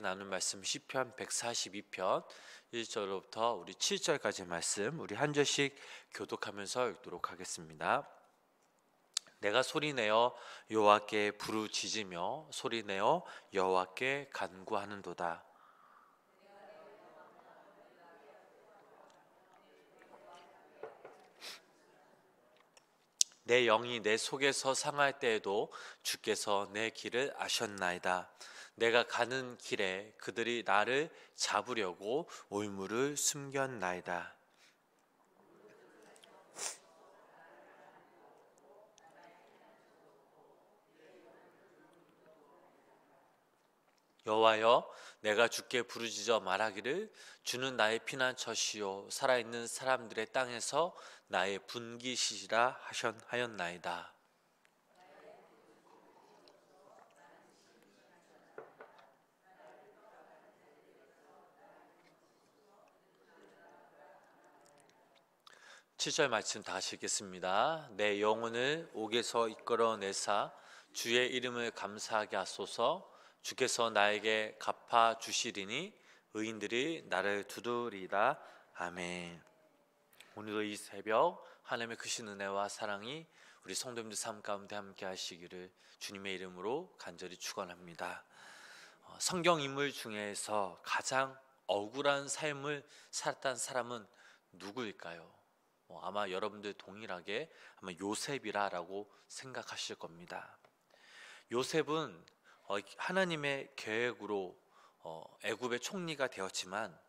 나눌 말씀 시편 142편 1절부터 우리 7절까지 말씀 우리 한 절씩 교독하면서 읽도록 하겠습니다. 내가 소리내어 여호와께 부르짖으며 소리내어 여호와께 간구하는도다. 내 영이 내 속에서 상할 때에도 주께서 내 길을 아셨나이다. 내가 가는 길에 그들이 나를 잡으려고 올무를 숨겼나이다. 여호와여, 내가 주께 부르짖어 말하기를 주는 나의 피난처시요 살아있는 사람들의 땅에서 나의 분기시라 하였나이다. 7절 말씀 다시 읽겠습니다. 내 영혼을 옥에서 이끌어내사 주의 이름을 감사하게 하소서. 주께서 나에게 갚아 주시리니 의인들이 나를 두드리라. 아멘. 오늘도 이 새벽 하나님의 크신 은혜와 사랑이 우리 성도님들 삶 가운데 함께 하시기를 주님의 이름으로 간절히 축원합니다. 성경 인물 중에서 가장 억울한 삶을 살았던 사람은 누구일까요? 아마 여러분들 동일하게 아마 요셉이라고 생각하실 겁니다. 요셉은 하나님의 계획으로 애굽의 총리가 되었지만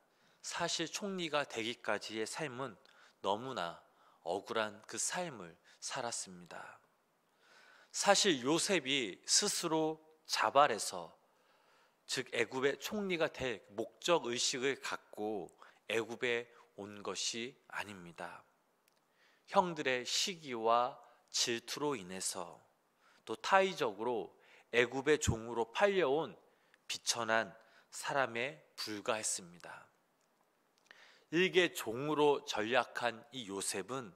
사실 총리가 되기까지의 삶은 너무나 억울한 그 삶을 살았습니다. 사실 요셉이 스스로 자발해서 즉 애굽의 총리가 될 목적 의식을 갖고 애굽에 온 것이 아닙니다. 형들의 시기와 질투로 인해서 또 타의적으로 애굽의 종으로 팔려온 비천한 사람에 불과했습니다. 일개 종으로 전락한 이 요셉은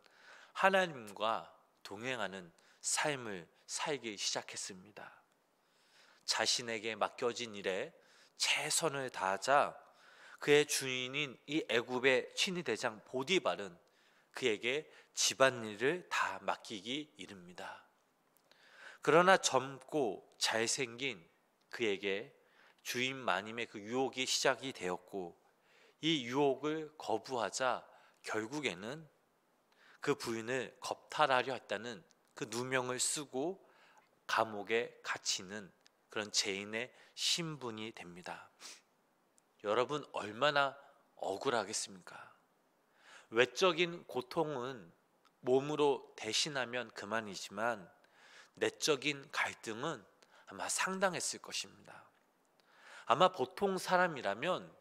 하나님과 동행하는 삶을 살기 시작했습니다. 자신에게 맡겨진 일에 최선을 다하자 그의 주인인 이 애굽의 친위대장 보디발은 그에게 집안일을 다 맡기기 이릅니다. 그러나 젊고 잘생긴 그에게 주인 마님의 그 유혹이 시작이 되었고 이 유혹을 거부하자 결국에는 그 부인을 겁탈하려 했다는 그 누명을 쓰고 감옥에 갇히는 그런 죄인의 신분이 됩니다. 여러분 얼마나 억울하겠습니까? 외적인 고통은 몸으로 대신하면 그만이지만 내적인 갈등은 아마 상당했을 것입니다. 아마 보통 사람이라면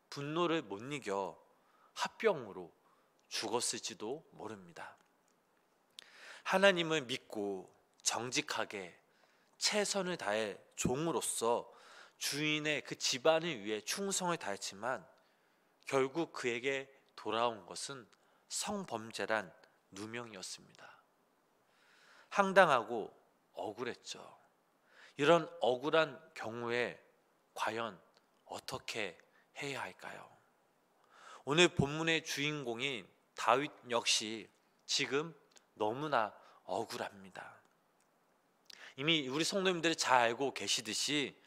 분노를 못 이겨 화병으로 죽었을지도 모릅니다. 하나님을 믿고 정직하게 최선을 다해 종으로서 주인의 그 집안을 위해 충성을 다했지만 결국 그에게 돌아온 것은 성범죄란 누명이었습니다. 황당하고 억울했죠. 이런 억울한 경우에 과연 어떻게 해야 할까요? 오늘 본문의 주인공인 다윗 역시 지금 너무나 억울합니다. 이미 우리 성도님들이 잘 알고 계시듯이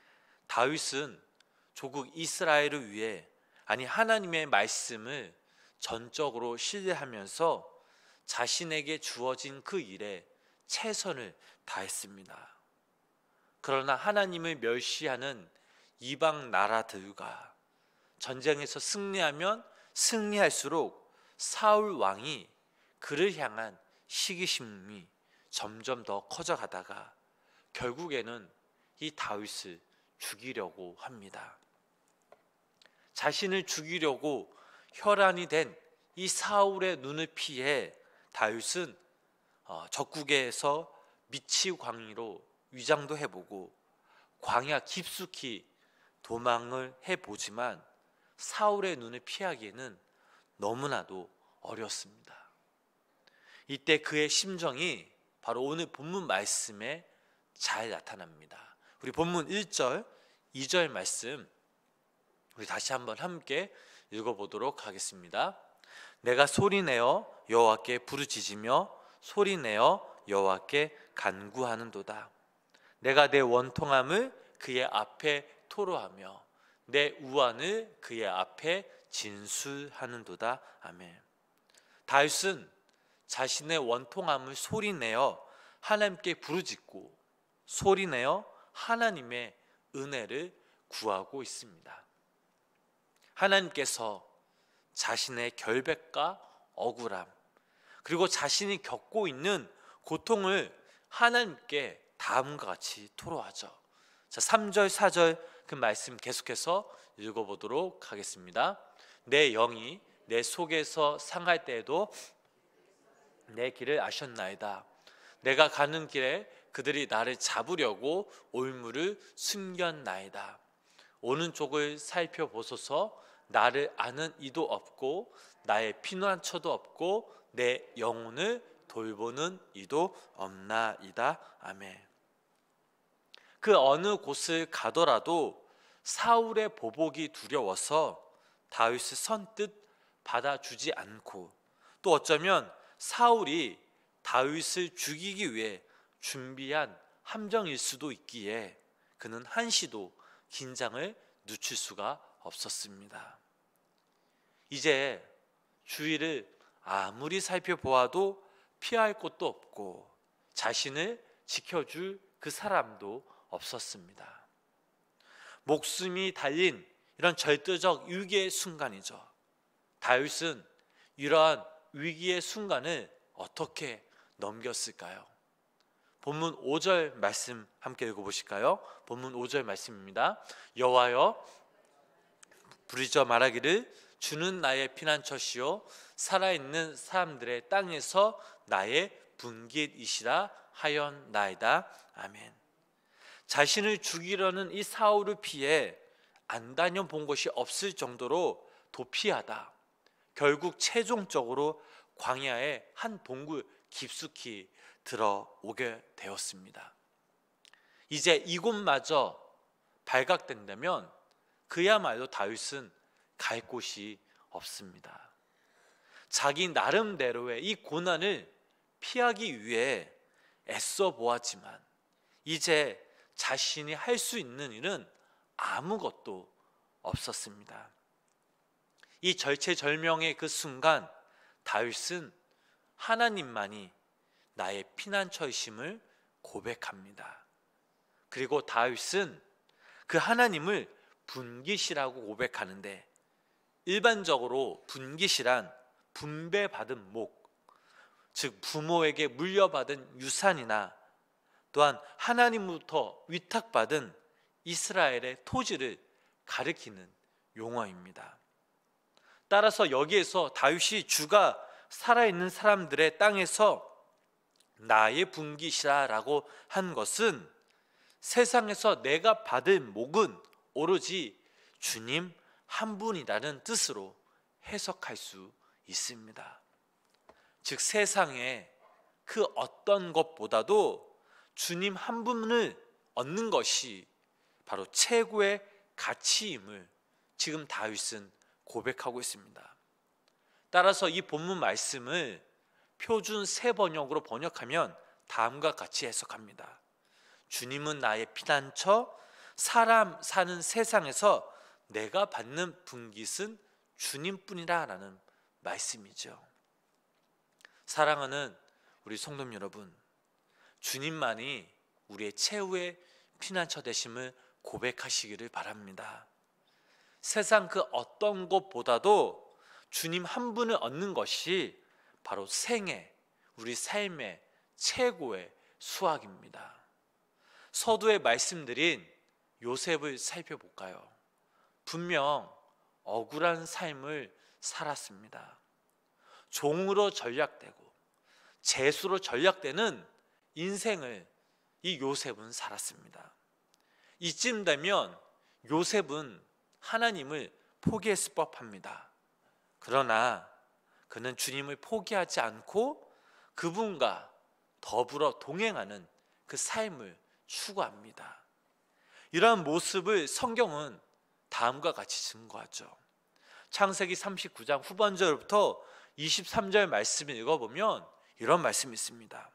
다윗은 조국 이스라엘을 위해 하나님의 말씀을 전적으로 신뢰하면서 자신에게 주어진 그 일에 최선을 다했습니다. 그러나 하나님을 멸시하는 이방 나라들과 전쟁에서 승리하면 승리할수록 사울 왕이 그를 향한 시기심이 점점 더 커져가다가 결국에는 이 다윗을 죽이려고 합니다. 자신을 죽이려고 혈안이 된 이 사울의 눈을 피해 다윗은 적국에서 미치 광야로 위장도 해보고 광야 깊숙이 도망을 해보지만 사울의 눈을 피하기에는 너무나도 어렵습니다. 이때 그의 심정이 바로 오늘 본문 말씀에 잘 나타납니다. 우리 본문 1절, 2절 말씀 우리 다시 한번 함께 읽어보도록 하겠습니다. 내가 소리내어 여호와께 부르짖으며 소리내어 여호와께 간구하는도다. 내가 내 원통함을 그의 앞에 토로하며 내 우환을 그의 앞에 진술하는도다. 아멘. 다윗은 자신의 원통함을 소리내어 하나님께 부르짖고 소리내어 하나님의 은혜를 구하고 있습니다. 하나님께서 자신의 결백과 억울함 그리고 자신이 겪고 있는 고통을 하나님께 다음과 같이 토로하죠. 자, 3절 4절 그 말씀 계속해서 읽어보도록 하겠습니다. 내 영이 내 속에서 상할 때에도 내 길을 아셨나이다. 내가 가는 길에 그들이 나를 잡으려고 올무를 숨겼나이다. 오는 쪽을 살펴보소서. 나를 아는 이도 없고 나의 피난처도 없고 내 영혼을 돌보는 이도 없나이다. 아멘. 그 어느 곳을 가더라도 사울의 보복이 두려워서 다윗을 선뜻 받아주지 않고 또 어쩌면 사울이 다윗을 죽이기 위해 준비한 함정일 수도 있기에 그는 한시도 긴장을 늦출 수가 없었습니다. 이제 주위를 아무리 살펴보아도 피할 곳도 없고 자신을 지켜줄 그 사람도 없었습니다. 목숨이 달린 이런 절대적 위기의 순간이죠. 다윗은 이러한 위기의 순간을 어떻게 넘겼을까요? 본문 5절 말씀 함께 읽어보실까요? 본문 5절 말씀입니다. 여호와여 부르짖어 말하기를 주는 나의 피난처시요 살아있는 사람들의 땅에서 나의 분깃이시라 하였나이다. 아멘. 자신을 죽이려는 이 사울을 피해 안 다녀본 곳이 없을 정도로 도피하다 결국 최종적으로 광야의 한 동굴 깊숙이 들어오게 되었습니다. 이제 이곳마저 발각된다면 그야말로 다윗은 갈 곳이 없습니다. 자기 나름대로의 이 고난을 피하기 위해 애써 보았지만 이제 자신이 할 수 있는 일은 아무것도 없었습니다. 이 절체절명의 그 순간 다윗은 하나님만이 나의 피난처이심을 고백합니다. 그리고 다윗은 그 하나님을 분깃이라고 고백하는데 일반적으로 분깃이란 분배받은 목, 즉 부모에게 물려받은 유산이나 또한 하나님부터 위탁받은 이스라엘의 토지를 가리키는 용어입니다. 따라서 여기에서 다윗이 주가 살아있는 사람들의 땅에서 나의 분깃이라고 한 것은 세상에서 내가 받을 목은 오로지 주님 한 분이라는 뜻으로 해석할 수 있습니다. 즉 세상에 그 어떤 것보다도 주님 한 분을 얻는 것이 바로 최고의 가치임을 지금 다윗은 고백하고 있습니다. 따라서 이 본문 말씀을 표준 새 번역으로 번역하면 다음과 같이 해석합니다. 주님은 나의 피난처, 사람 사는 세상에서 내가 받는 분깃은 주님뿐이라 라는 말씀이죠. 사랑하는 우리 성도 여러분, 주님만이 우리의 최후의 피난처 되심을 고백하시기를 바랍니다. 세상 그 어떤 것보다도 주님 한 분을 얻는 것이 바로 생애, 우리 삶의 최고의 수확입니다. 서두에 말씀드린 요셉을 살펴볼까요? 분명 억울한 삶을 살았습니다. 종으로 전락되고 죄수로 전락되는 인생을 이 요셉은 살았습니다. 이쯤 되면 요셉은 하나님을 포기했을 법합니다. 그러나 그는 주님을 포기하지 않고 그분과 더불어 동행하는 그 삶을 추구합니다. 이러한 모습을 성경은 다음과 같이 증거하죠. 창세기 39장 후반절부터 23절 말씀을 읽어보면 이런 말씀이 있습니다.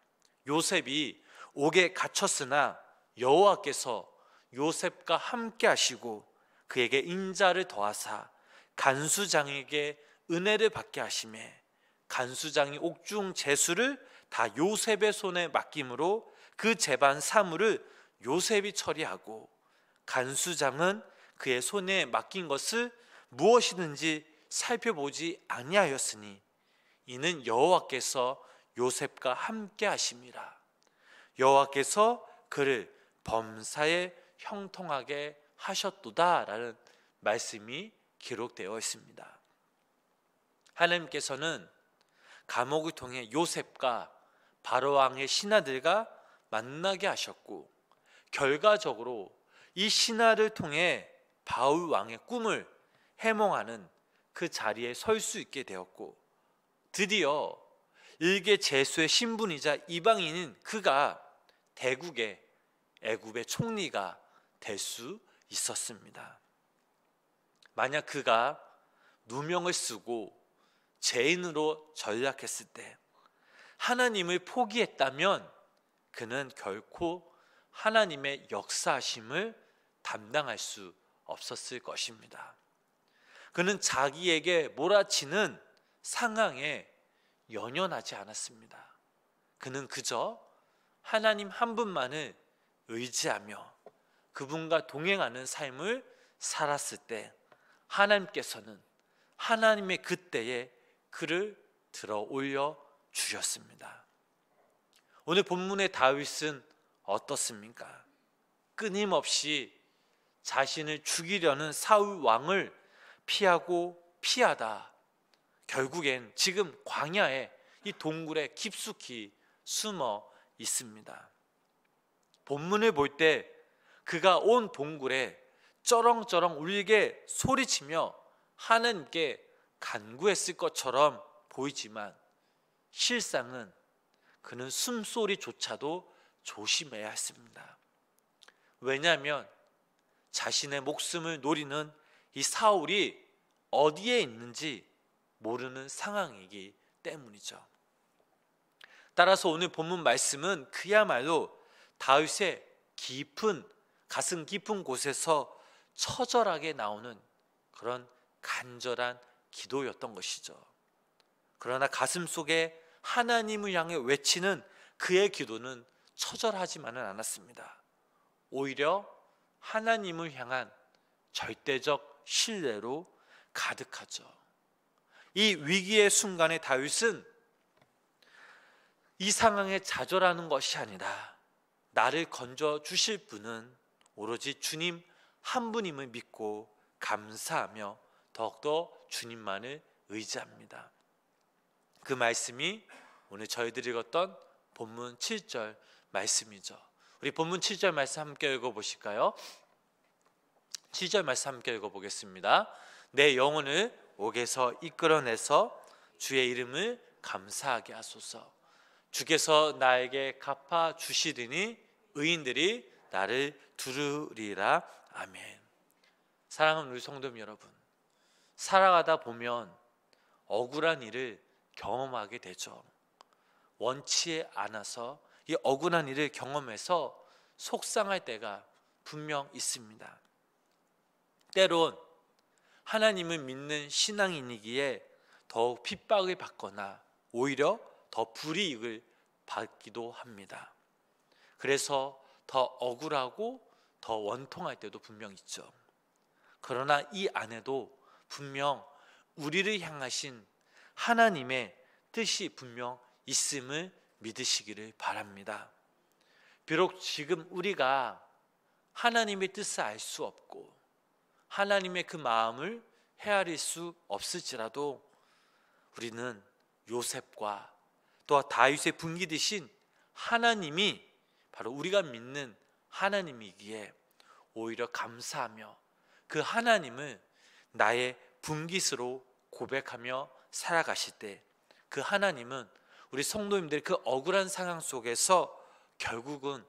요셉이 옥에 갇혔으나 여호와께서 요셉과 함께 하시고 그에게 인자를 더하사 간수장에게 은혜를 받게 하시매 간수장이 옥중 제수를 다 요셉의 손에 맡김으로 그 재반 사물을 요셉이 처리하고 간수장은 그의 손에 맡긴 것을 무엇이든지 살펴보지 아니하였으니 이는 여호와께서 요셉과 함께 하심이라. 여호와께서 그를 범사에 형통하게 하셨도다라는 말씀이 기록되어 있습니다. 하나님께서는 감옥을 통해 요셉과 바로왕의 신하들과 만나게 하셨고 결과적으로 이 신하를 통해 바울 왕의 꿈을 해몽하는 그 자리에 설 수 있게 되었고 드디어 일개 제수의 신분이자 이방인인 그가 대국의 애굽의 총리가 될 수 있었습니다. 만약 그가 누명을 쓰고 죄인으로 전락했을 때 하나님을 포기했다면 그는 결코 하나님의 역사하심을 담당할 수 없었을 것입니다. 그는 자기에게 몰아치는 상황에 연연하지 않았습니다. 그는 그저 하나님 한 분만을 의지하며 그분과 동행하는 삶을 살았을 때 하나님께서는 하나님의 그때에 그를 들어 올려 주셨습니다. 오늘 본문의 다윗은 어떻습니까? 끊임없이 자신을 죽이려는 사울 왕을 피하고 피하다 결국엔 지금 광야에 이 동굴에 깊숙이 숨어 있습니다. 본문을 볼 때 그가 온 동굴에 쩌렁쩌렁 울리게 소리치며 하나님께 간구했을 것처럼 보이지만 실상은 그는 숨소리조차도 조심해야 했습니다. 왜냐하면 자신의 목숨을 노리는 이 사울이 어디에 있는지 모르는 상황이기 때문이죠. 따라서 오늘 본문 말씀은 그야말로 다윗의 가슴 깊은 곳에서 처절하게 나오는 그런 간절한 기도였던 것이죠. 그러나 가슴 속에 하나님을 향해 외치는 그의 기도는 처절하지만은 않았습니다. 오히려 하나님을 향한 절대적 신뢰로 가득하죠. 이 위기의 순간에 다윗은 이 상황에 좌절하는 것이 아니라 나를 건져 주실 분은 오로지 주님 한 분임을 믿고 감사하며 더욱더 주님만을 의지합니다. 그 말씀이 오늘 저희들이 읽었던 본문 7절 말씀이죠. 우리 본문 7절 말씀 함께 읽어보실까요? 7절 말씀 함께 읽어보겠습니다. 내 영혼을 옥에서 이끌어내서 주의 이름을 감사하게 하소서. 주께서 나에게 갚아 주시리니 의인들이 나를 두르리라. 아멘. 사랑하는 우리 성도 여러분, 살아가다 보면 억울한 일을 경험하게 되죠. 원치 않아서 이 억울한 일을 경험해서 속상할 때가 분명 있습니다. 때론 하나님을 믿는 신앙인이기에 더욱 핍박을 받거나 오히려 더 불이익을 받기도 합니다. 그래서 더 억울하고 더 원통할 때도 분명 있죠. 그러나 이 안에도 분명 우리를 향하신 하나님의 뜻이 분명 있음을 믿으시기를 바랍니다. 비록 지금 우리가 하나님의 뜻을 알 수 없고 하나님의 그 마음을 헤아릴 수 없을지라도 우리는 요셉과 또 다윗의 분기되신 하나님이 바로 우리가 믿는 하나님이기에 오히려 감사하며 그 하나님을 나의 분깃으로 고백하며 살아가실 때 그 하나님은 우리 성도님들 그 억울한 상황 속에서 결국은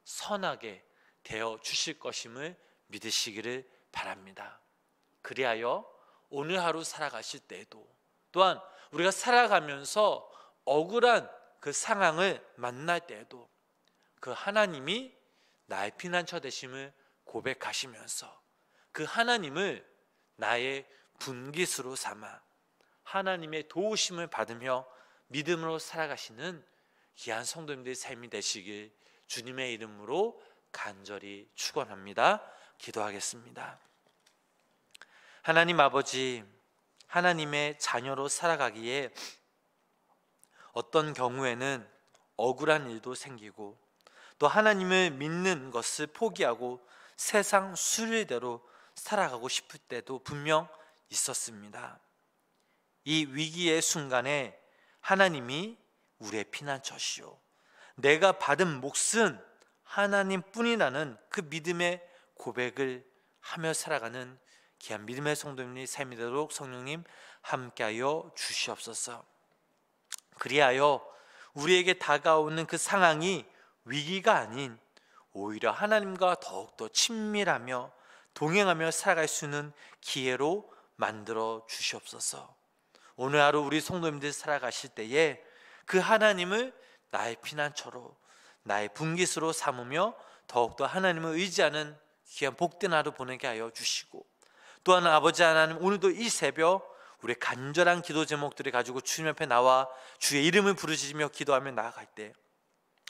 선하게 되어 주실 것임을 믿으시기를 바랍니다. 그리하여 오늘 하루 살아가실 때에도, 또한 우리가 살아가면서 억울한 그 상황을 만날 때에도 그 하나님이 나의 피난처 되심을 고백하시면서 그 하나님을 나의 분깃으로 삼아 하나님의 도우심을 받으며 믿음으로 살아가시는 귀한 성도님들의 삶이 되시길 주님의 이름으로 간절히 축원합니다. 기도하겠습니다. 하나님 아버지, 하나님의 자녀로 살아가기에 어떤 경우에는 억울한 일도 생기고 또 하나님을 믿는 것을 포기하고 세상 순리대로 살아가고 싶을 때도 분명 있었습니다. 이 위기의 순간에 하나님이 우리의 피난처시오, 내가 받은 몫은 하나님뿐이라는 그 믿음의 고백을 하며 살아가는 귀한 믿음의 성도님의 삶이 되도록 성령님 함께하여 주시옵소서. 그리하여 우리에게 다가오는 그 상황이 위기가 아닌 오히려 하나님과 더욱더 친밀하며 동행하며 살아갈 수 있는 기회로 만들어 주시옵소서. 오늘 하루 우리 성도님들 살아가실 때에 그 하나님을 나의 피난처로, 나의 분깃으로 삼으며 더욱더 하나님을 의지하는 귀한 복된 하루 보내게 하여 주시고, 또한 아버지 하나님, 오늘도 이 새벽 우리의 간절한 기도 제목들을 가지고 주님 앞에 나와 주의 이름을 부르짖으며 기도하며 나아갈 때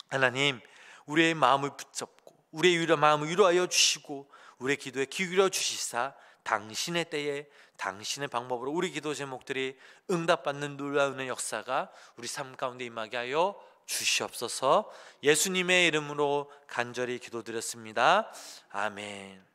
하나님, 우리의 마음을 붙잡고 우리의 마음을 위로하여 주시고 우리의 기도에 귀 기울여 주시사 당신의 때에 당신의 방법으로 우리 기도 제목들이 응답받는 놀라운 역사가 우리 삶 가운데 임하게 하여 주시옵소서. 예수님의 이름으로 간절히 기도드렸습니다. 아멘.